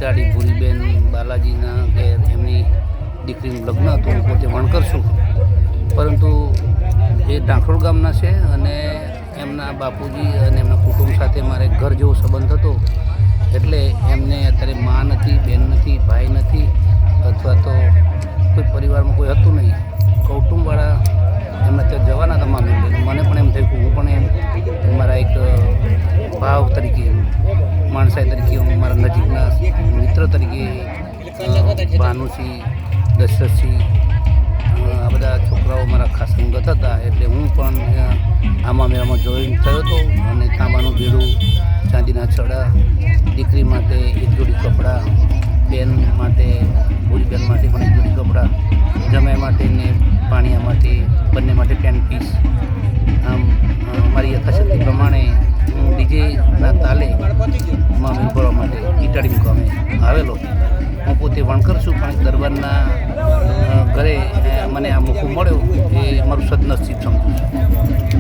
ઈટાડી ભૂરીબેન બાલાજીના ઘેર એમની દીકરીનું લગ્ન હતું. હું પોતે વણકર છું, પરંતુ એ ડાંખોડ ગામના છે અને એમના બાપુજી અને એમના કુટુંબ સાથે મારે ઘર જેવો સંબંધ હતો. એટલે એમને અત્યારે મા નથી, બેન નથી, ભાઈ નથી, અથવા તો કોઈ પરિવારમાં કોઈ હતું નહીં. કૌટુંબવાળા એમના ત્યાં જવાના હતા મામી બેન. મને પણ એમ થયું કે હું પણ એમ મારા એક ભાવ તરીકે, માણસાઈ તરીકે, હું મારા નજીકના મિત્ર તરીકે ભાનુસિંહ, દશરથસિંહ, આ બધા છોકરાઓ મારા ખાસ સંગત હતા. એટલે હું પણ આમાં મેળામાં જોઈન થયો હતો અને તાંબાનું બીડું, ચાંદીના છડા, દીકરી માટે એક જોડી કપડાં, બેન માટે, ભૂરી બેન માટે પણ એક જોડી કપડાં, જમાઈ માટે ને પાણીયા માટે, બંને માટે પેન્ટ પીસ. આમ મારી યથાશક્તિ પ્રમાણે હું ડીજેના તાલે મામી ભરવા માટે ઈટાડી મુકામે આવેલો. હું પોતે વણકર છું, પણ દરબારના ઘરે મને આ મોકો મળ્યો એ મારું સદનસીબ સમજું છું.